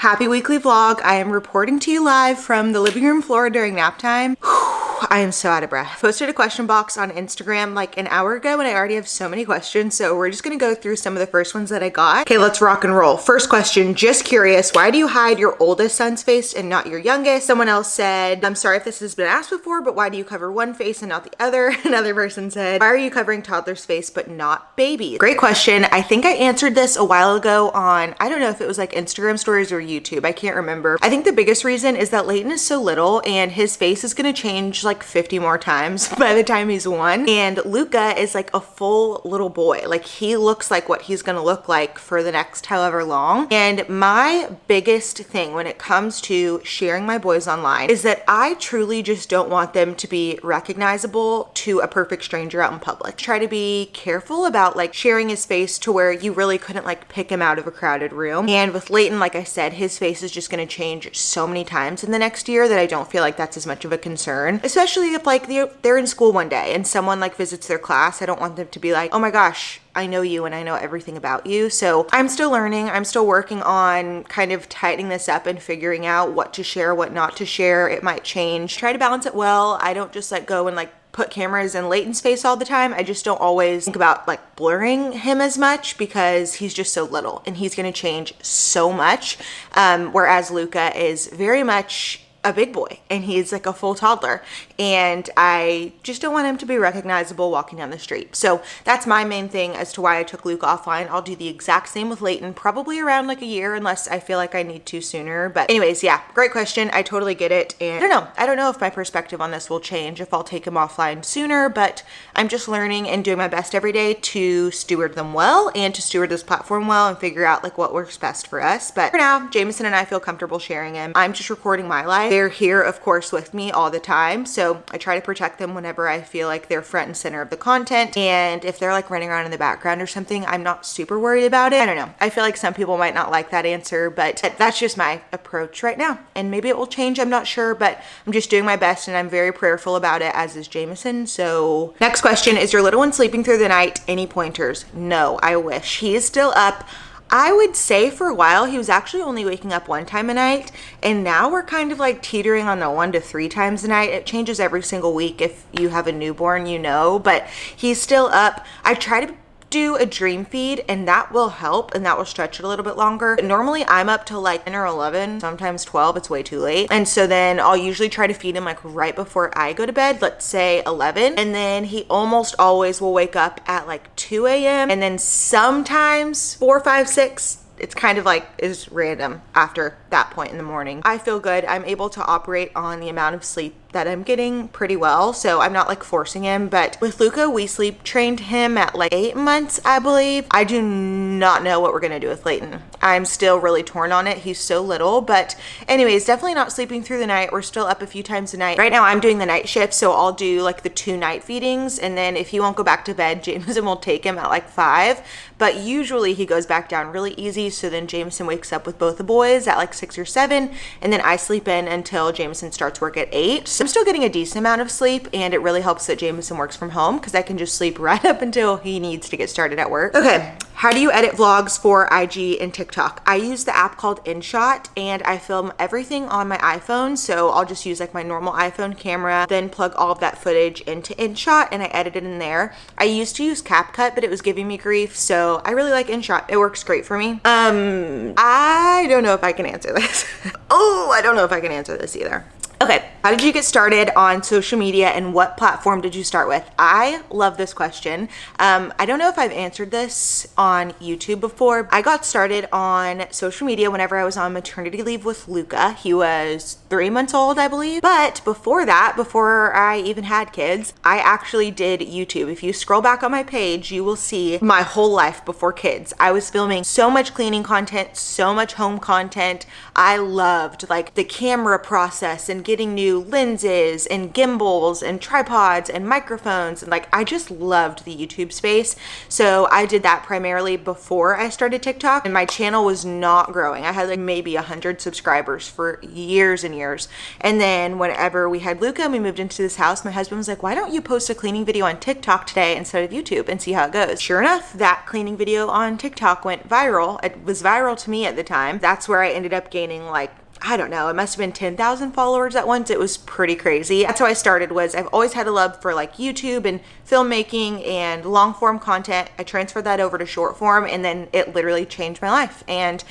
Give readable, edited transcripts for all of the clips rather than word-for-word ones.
Happy weekly vlog. I am reporting to you live from the living room floor during nap time. I am so out of breath. Posted a question box on Instagram like an hour ago and I already have so many questions. So we're just gonna go through some of the first ones that I got. Okay, let's rock and roll. First question, just curious, why do you hide your oldest son's face and not your youngest? Someone else said, I'm sorry if this has been asked before, but why do you cover one face and not the other? Another person said, why are you covering toddler's face but not baby? Great question. I think I answered this a while ago on, I don't know if it was like Instagram stories or YouTube. I can't remember. I think the biggest reason is that Layton is so little and his face is gonna change like 50 more times by the time he's 1. And Luca is like a full little boy. Like he looks like what he's gonna look like for the next however long. And my biggest thing when it comes to sharing my boys online is that I truly just don't want them to be recognizable to a perfect stranger out in public. Try to be careful about like sharing his face to where you really couldn't like pick him out of a crowded room. And with Layton, like I said, his face is just gonna change so many times in the next year that I don't feel like that's as much of a concern, especially if like they're in school one day and someone like visits their class. I don't want them to be like, oh my gosh, I know you and I know everything about you. So I'm still learning. I'm still working on kind of tightening this up and figuring out what to share, what not to share. It might change. Try to balance it well. I don't just like go and like put cameras in Layton's face all the time. I just don't always think about like blurring him as much because he's just so little and he's gonna change so much. Whereas Luca is very much a big boy and he's like a full toddler and I just don't want him to be recognizable walking down the street. So that's my main thing as to why I took Luke offline. I'll do the exact same with Layton, probably around like a year unless I feel like I need to sooner. But anyways, yeah, great question. I totally get it. And I don't know if my perspective on this will change, if I'll take him offline sooner, but I'm just learning and doing my best every day to steward them well and to steward this platform well and figure out like what works best for us. But for now, Jameson and I feel comfortable sharing him. I'm just recording my life. They're here, of course, with me all the time. So I try to protect them whenever I feel like they're front and center of the content. And if they're like running around in the background or something, I'm not super worried about it. I don't know. I feel like some people might not like that answer, but that's just my approach right now. And maybe it will change. I'm not sure, but I'm just doing my best and I'm very prayerful about it, as is Jameson. So next question, is your little one sleeping through the night? Any pointers? No, I wish. He is still up. I would say for a while he was actually only waking up 1 time a night, and now we're kind of like teetering on the 1 to 3 times a night. It changes every single week if you have a newborn, you know, but he's still up. I try to do a dream feed and that will help and that will stretch it a little bit longer. But normally I'm up till like 10 or 11, sometimes 12. It's way too late. And so then I'll usually try to feed him like right before I go to bed, let's say 11. And then he almost always will wake up at like 2 a.m. and then sometimes 4, 5, 6. It's kind of like is random after that point in the morning. I feel good. I'm able to operate on the amount of sleep that I'm getting pretty well, so I'm not like forcing him. But with Luca, we sleep trained him at like 8 months, I believe. I do not know what we're gonna do with Layton. I'm still really torn on it. He's so little, but anyways, definitely not sleeping through the night. We're still up a few times a night. Right now I'm doing the night shift, so I'll do like the 2 night feedings, and then if he won't go back to bed, Jameson will take him at like 5, but usually he goes back down really easy. So then Jameson wakes up with both the boys at like 6 or 7, and then I sleep in until Jameson starts work at 8. So I'm still getting a decent amount of sleep, and it really helps that Jameson works from home because I can just sleep right up until he needs to get started at work. Okay, how do you edit vlogs for IG and TikTok? I use the app called InShot and I film everything on my iPhone. So I'll just use like my normal iPhone camera, then plug all of that footage into InShot and I edit it in there. I used to use CapCut, but it was giving me grief. So I really like InShot. It works great for me. I don't know if I can answer this. I don't know if I can answer this either. Okay, how did you get started on social media and what platform did you start with? I love this question. I don't know if I've answered this on YouTube before. I got started on social media whenever I was on maternity leave with Luca. He was 3 months old, I believe. But before that, before I even had kids, I actually did YouTube. If you scroll back on my page, you will see my whole life before kids. I was filming so much cleaning content, so much home content. I loved like the camera process and getting new lenses and gimbals and tripods and microphones, and like I just loved the YouTube space. So I did that primarily before I started TikTok, and my channel was not growing. I had like maybe 100 subscribers for years and years. And then whenever we had Luca and we moved into this house, my husband was like, why don't you post a cleaning video on TikTok today instead of YouTube and see how it goes? Sure enough, that cleaning video on TikTok went viral. It was viral to me at the time. That's where I ended up gaining like, I don't know, it must have been 10,000 followers at once. It was pretty crazy. That's how I started. Was I've always had a love for like YouTube and filmmaking and long form content. I transferred that over to short form, and then it literally changed my life. And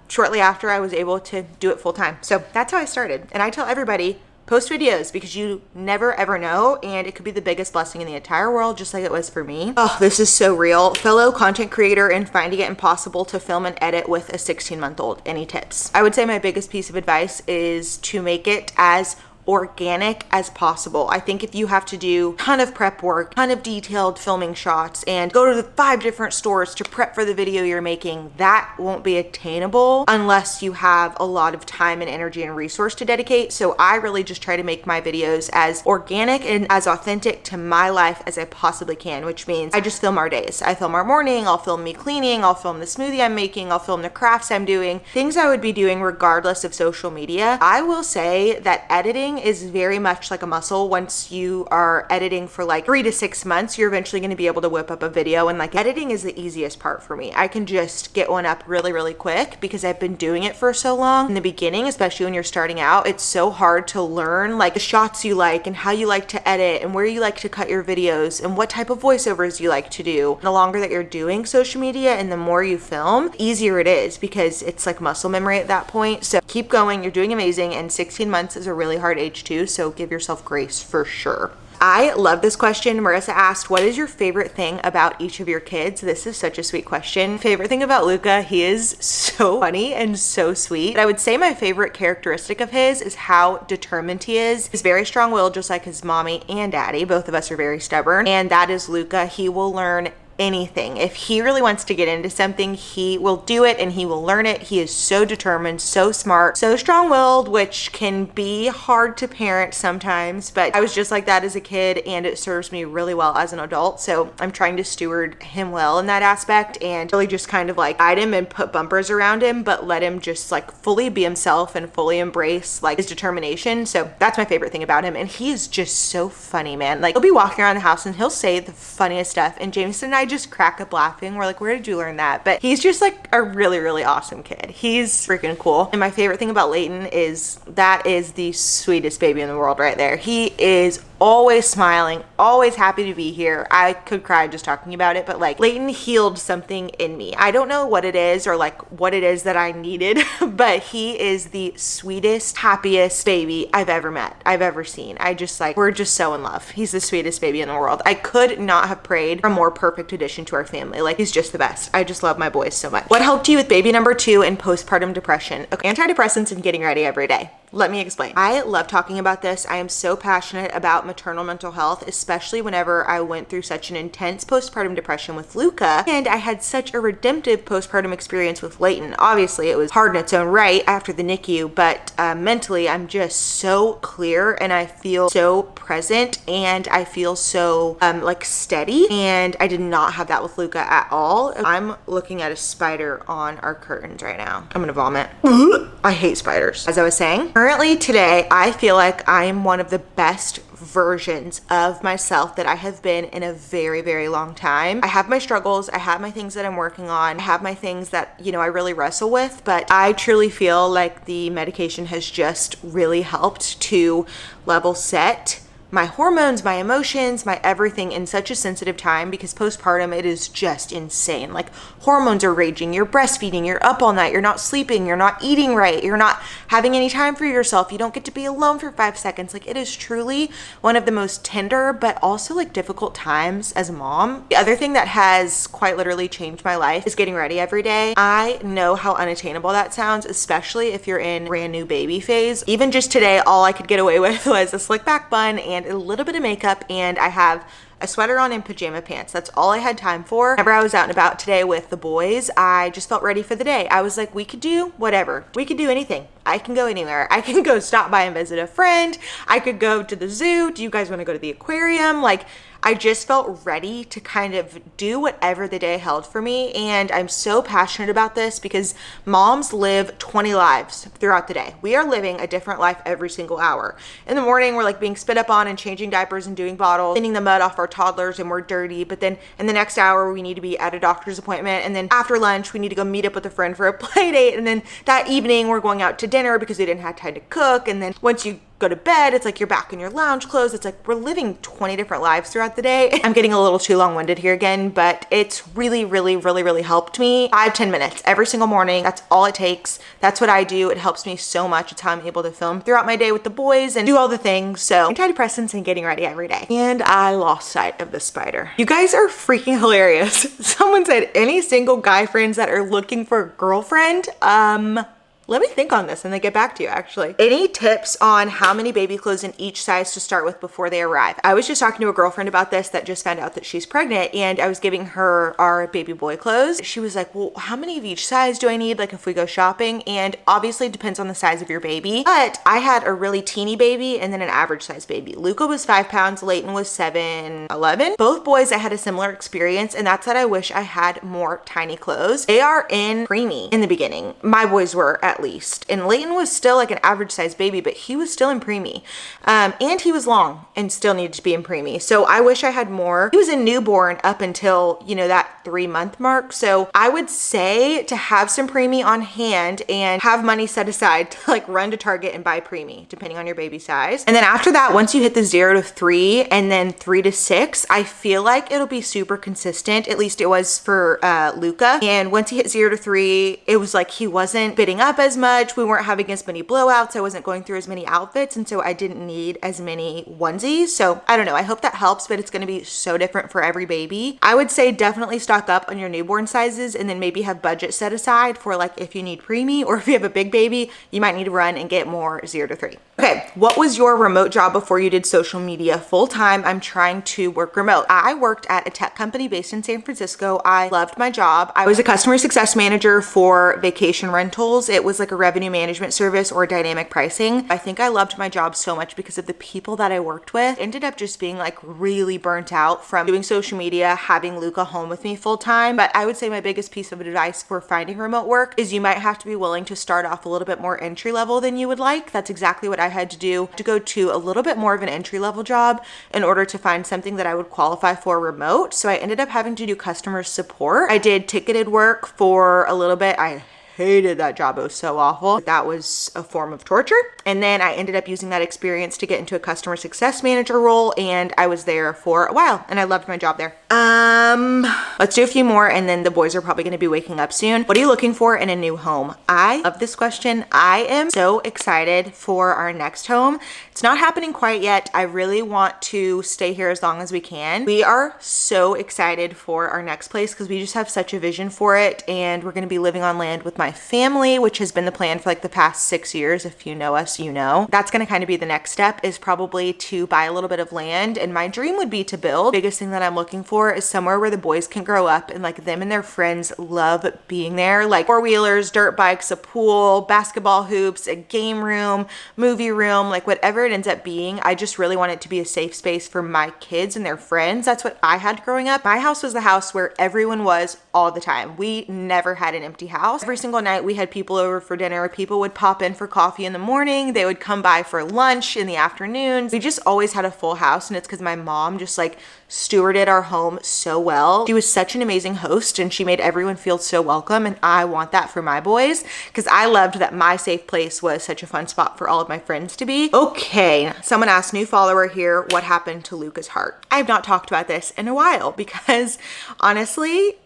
shortly after, I was able to do it full time. So that's how I started. And I tell everybody, post videos, because you never ever know, and it could be the biggest blessing in the entire world, just like it was for me. Oh, this is so real. Fellow content creator and finding it impossible to film and edit with a 16-month-old. Any tips? I would say my biggest piece of advice is to make it as organic as possible. I think if you have to do a ton of prep work, ton of detailed filming shots, and go to the 5 different stores to prep for the video you're making, that won't be attainable unless you have a lot of time and energy and resource to dedicate. So I really just try to make my videos as organic and as authentic to my life as I possibly can, which means I just film our days. I film our morning, I'll film me cleaning, I'll film the smoothie I'm making, I'll film the crafts I'm doing, things I would be doing regardless of social media. I will say that editing is very much like a muscle. Once you are editing for like 3 to 6 months, you're eventually going to be able to whip up a video. And like editing is the easiest part for me. I can just get one up really, really quick because I've been doing it for so long. In the beginning, especially when you're starting out, it's so hard to learn like the shots you like and how you like to edit and where you like to cut your videos and what type of voiceovers you like to do. The longer that you're doing social media and the more you film, the easier it is because it's like muscle memory at that point. So keep going. You're doing amazing. And 16 months is a really hard age too. So give yourself grace for sure. I love this question. Marissa asked, what is your favorite thing about each of your kids? This is such a sweet question. Favorite thing about Luca, he is so funny and so sweet. I would say my favorite characteristic of his is how determined he is. He's very strong-willed, just like his mommy and daddy. Both of us are very stubborn, and that is Luca. He will learn anything. If he really wants to get into something, he will do it and he will learn it. He is so determined, so smart, so strong-willed, which can be hard to parent sometimes, but I was just like that as a kid and it serves me really well as an adult. So I'm trying to steward him well in that aspect and really just kind of like guide him and put bumpers around him, but let him just like fully be himself and fully embrace like his determination. So that's my favorite thing about him. And he is just so funny, man. Like he'll be walking around the house and he'll say the funniest stuff, and Jameson and I just crack up laughing. We're like, where did you learn that? But he's just like a really, really awesome kid. He's freaking cool. And my favorite thing about Layton is that is the sweetest baby in the world right there. He is always smiling, always happy to be here. I could cry just talking about it, but like Layton healed something in me. I don't know what it is or like what it is that I needed, but he is the sweetest, happiest baby I've ever met, I've ever seen. I just like, we're just so in love. He's the sweetest baby in the world. I could not have prayed for a more perfect addition to our family. Like he's just the best. I just love my boys so much. What helped you with baby number 2 and postpartum depression? Okay, antidepressants and getting ready every day. Let me explain. I love talking about this. I am so passionate about maternal mental health, especially whenever I went through such an intense postpartum depression with Luca, and I had such a redemptive postpartum experience with Layton. Obviously, it was hard in its own right after the NICU, but mentally, I'm just so clear and I feel so present and I feel so like steady, and I did not have that with Luca at all. I'm looking at a spider on our curtains right now. I'm gonna vomit. I hate spiders. As I was saying, currently today, I feel like I am one of the best versions of myself that I have been in a very, very long time. I have my struggles. I have my things that I'm working on. I have my things that, you know, I really wrestle with, but I truly feel like the medication has just really helped to level set my hormones, my emotions, my everything in such a sensitive time, because postpartum, it is just insane. Like hormones are raging, you're breastfeeding, you're up all night, you're not sleeping, you're not eating right, you're not having any time for yourself, you don't get to be alone for 5 seconds. Like it is truly one of the most tender, but also like difficult times as a mom. The other thing that has quite literally changed my life is getting ready every day. I know how unattainable that sounds, especially if you're in brand new baby phase. Even just today, all I could get away with was a slick back bun and a little bit of makeup, and I have a sweater on, and pajama pants. That's all I had time for. Whenever I was out and about today with the boys, I just felt ready for the day. I was like, we could do whatever. We could do anything. I can go anywhere. I can go stop by and visit a friend. I could go to the zoo. Do you guys want to go to the aquarium? Like, I just felt ready to kind of do whatever the day held for me. And I'm so passionate about this because moms live 20 lives throughout the day. We are living a different life every single hour. In the morning, we're like being spit up on and changing diapers and doing bottles, cleaning the mud off our toddlers, and we're dirty. But then in the next hour, we need to be at a doctor's appointment. And then after lunch, we need to go meet up with a friend for a play date. And then that evening, we're going out to dinner because we didn't have time to cook. And then once you go to bed, it's like you're back in your lounge clothes. It's like we're living 20 different lives throughout the day. I'm getting a little too long-winded here again, but it's really helped me. 5-10 minutes every single morning. That's all it takes. That's what I do. It helps me so much. It's how I'm able to film throughout my day with the boys and do all the things. So antidepressants and getting ready every day. And I lost sight of the spider. You guys are freaking hilarious. Someone said any single guy friends that are looking for a girlfriend. Let me think on this and then get back to you actually. Any tips on how many baby clothes in each size to start with before they arrive? I was just talking to a girlfriend about this that just found out that she's pregnant, and I was giving her our baby boy clothes. She was like, well, how many of each size do I need? Like if we go shopping? And obviously it depends on the size of your baby, but I had a really teeny baby and then an average size baby. Luca was 5 pounds, Leighton was 7'11". Both boys, I had a similar experience, and that's that I wish I had more tiny clothes. They are in preemie in the beginning. My boys were at least. And Leighton was still like an average size baby, but he was still in preemie. And he was long and still needed to be in preemie. So I wish I had more. He was in newborn up until, you know, that 3-month mark. So I would say to have some preemie on hand and have money set aside to like run to Target and buy preemie, depending on your baby size. And then after that, once you hit the 0 to 3 and then 3 to 6, I feel like it'll be super consistent. At least it was for Luca. And once he hit 0 to 3, it was like he wasn't fitting up as much. We weren't having as many blowouts. I wasn't going through as many outfits. And so I didn't need as many onesies. So I don't know. I hope that helps, but it's going to be so different for every baby. I would say definitely stock up on your newborn sizes and then maybe have budget set aside for like if you need preemie, or if you have a big baby, you might need to run and get more 0 to 3. Okay, what was your remote job before you did social media full time? I'm trying to work remote. I worked at a tech company based in San Francisco. I loved my job. I was a customer success manager for vacation rentals. It was like a revenue management service or dynamic pricing. I think I loved my job so much because of the people that I worked with. Ended up just being like really burnt out from doing social media, having Luca home with me full time. But I would say my biggest piece of advice for finding remote work is you might have to be willing to start off a little bit more entry level than you would like. That's exactly what I had to do, to go to a little bit more of an entry level job in order to find something that I would qualify for remote. So I ended up having to do customer support. I did ticketed work for a little bit. I hated that job. It was so awful. That was a form of torture. And then I ended up using that experience to get into a customer success manager role, and I was there for a while and I loved my job there. Let's do a few more and then the boys are probably going to be waking up soon. What are you looking for in a new home? I love this question. I am so excited for our next home. It's not happening quite yet. I really want to stay here as long as we can. We are so excited for our next place because we just have such a vision for it, and we're going to be living on land with my family, which has been the plan for like the past 6 years. If you know us, you know. That's going to kind of be the next step, is probably to buy a little bit of land, and my dream would be to build. Biggest thing that I'm looking for is somewhere where the boys can grow up and like them and their friends love being there, like four-wheelers, dirt bikes, a pool, basketball hoops, a game room, movie room, like whatever it ends up being. I just really want it to be a safe space for my kids and their friends. That's what I had growing up. My house was the house where everyone was all the time. We never had an empty house. Every single night we had people over for dinner. People would pop in for coffee in the morning. They would come by for lunch in the afternoons. We just always had a full house, and it's because my mom just like stewarded our home so well. She was such an amazing host and she made everyone feel so welcome, and I want that for my boys because I loved that my safe place was such a fun spot for all of my friends to be. Okay, someone asked, new follower here, what happened to Luca's heart? I have not talked about this in a while because honestly,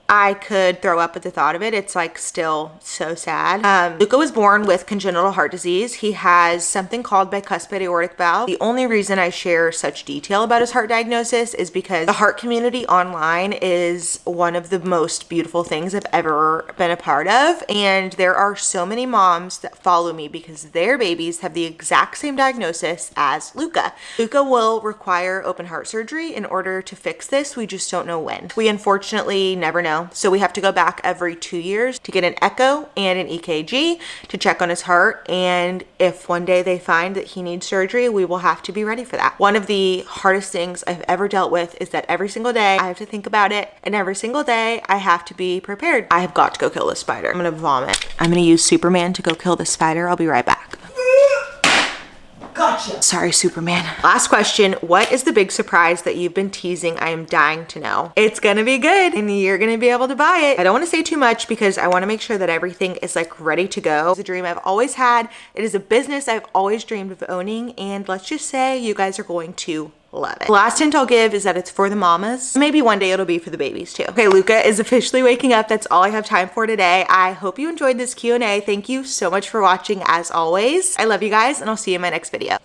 I could throw up at the thought of it. It's like still so sad. Luca was born with congenital heart disease. He has something called bicuspid aortic valve. The only reason I share such detail about his heart diagnosis is because the heart community online is one of the most beautiful things I've ever been a part of. And there are so many moms that follow me because their babies have the exact same diagnosis as Luca. Luca will require open heart surgery in order to fix this. We just don't know when. We unfortunately never know. So we have to go back every 2 years to get an echo and an EKG to check on his heart. And if one day they find that he needs surgery, we will have to be ready for that. One of the hardest things I've ever dealt with is that every single day I have to think about it, and every single day I have to be prepared. I have got to go kill this spider. I'm gonna vomit. I'm gonna use Superman to go kill this spider. I'll be right back. Gotcha. Sorry, Superman. Last question. What is the big surprise that you've been teasing? I am dying to know. It's gonna be good and you're gonna be able to buy it. I don't want to say too much because I want to make sure that everything is like ready to go. It's a dream I've always had. It is a business I've always dreamed of owning, and let's just say you guys are going to love it. Last hint I'll give is that it's for the mamas. Maybe one day it'll be for the babies too. Okay, Luca is officially waking up. That's all I have time for today. I hope you enjoyed this Q&A. Thank you so much for watching as always. I love you guys, and I'll see you in my next video.